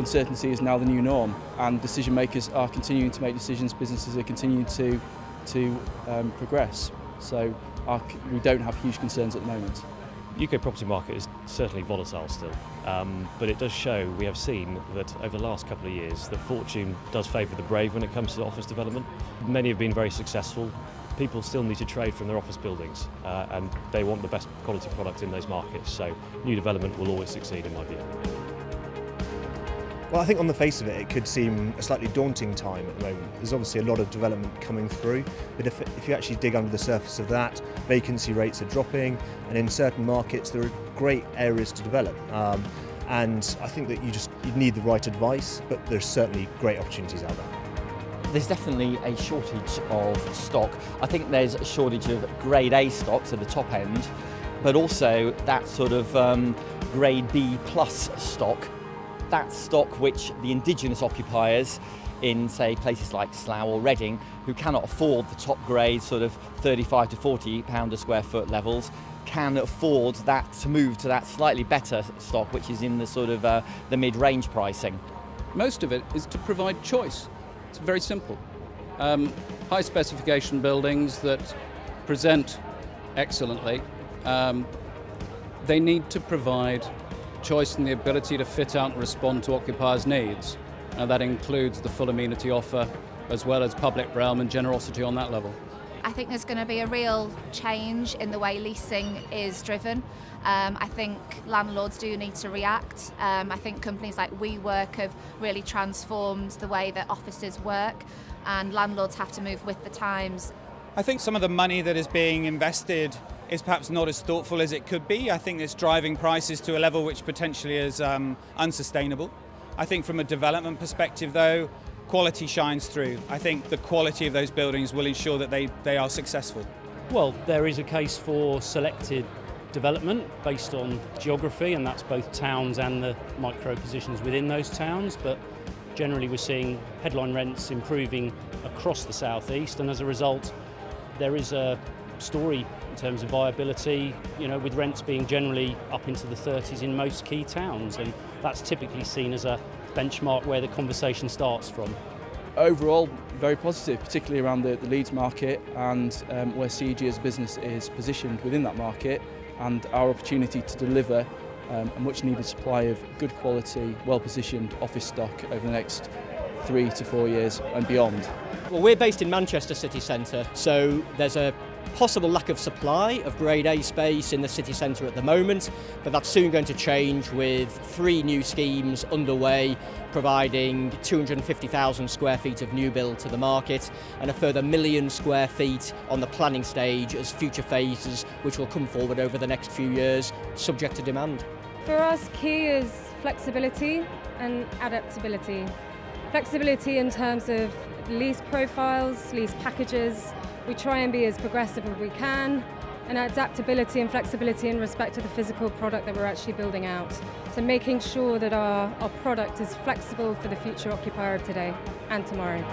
uncertainty is now the new norm, and decision makers are continuing to make decisions, businesses are continuing to progress. So we don't have huge concerns at the moment. The UK property market is certainly volatile still, but it does show, we have seen that over the last couple of years that fortune does favour the brave when it comes to office development. Many have been very successful. People still need to trade from their office buildings and they want the best quality product in those markets, so new development will always succeed in my view. Well, I think on the face of it, it could seem a slightly daunting time at the moment. There's obviously a lot of development coming through, but if you actually dig under the surface of that, vacancy rates are dropping, and in certain markets there are great areas to develop. And I think that you need the right advice, but there's certainly great opportunities out there. There's definitely a shortage of stock. I think there's a shortage of grade A stocks at the top end, but also that sort of grade B plus stock. That stock which the indigenous occupiers in, say, places like Slough or Reading, who cannot afford the top grade sort of £35 to £40 a square foot levels, can afford that to move to that slightly better stock, which is in the sort of the mid-range pricing. Most of it is to provide choice. It's very simple. High specification buildings that present excellently, they need to provide choice and the ability to fit out and respond to occupiers' needs. And that includes the full amenity offer as well as public realm and generosity on that level. I think there's going to be a real change in the way leasing is driven. I think landlords do need to react. I think companies like WeWork have really transformed the way that offices work, and landlords have to move with the times. I think some of the money that is being invested is perhaps not as thoughtful as it could be. I think it's driving prices to a level which potentially is unsustainable. I think from a development perspective, though, quality shines through. I think the quality of those buildings will ensure that they are successful. Well, there is a case for selected development based on geography, and that's both towns and the micro positions within those towns, but generally we're seeing headline rents improving across the southeast, and as a result there is a story in terms of viability, with rents being generally up into the 30s in most key towns, and that's typically seen as a benchmark where the conversation starts from. Overall, very positive, particularly around the Leeds market and where CEG as a business is positioned within that market, and our opportunity to deliver a much needed supply of good quality, well positioned office stock over the next 3 to 4 years and beyond. Well, we're based in Manchester city centre, so there's a possible lack of supply of grade A space in the city centre at the moment, but that's soon going to change with 3 new schemes underway, providing 250,000 square feet of new build to the market and a further 1 million square feet on the planning stage as future phases which will come forward over the next few years, subject to demand. For us, key is flexibility and adaptability. Flexibility in terms of lease profiles, lease packages. We try and be as progressive as we can, and adaptability and flexibility in respect to the physical product that we're actually building out. So making sure that our product is flexible for the future occupier of today and tomorrow.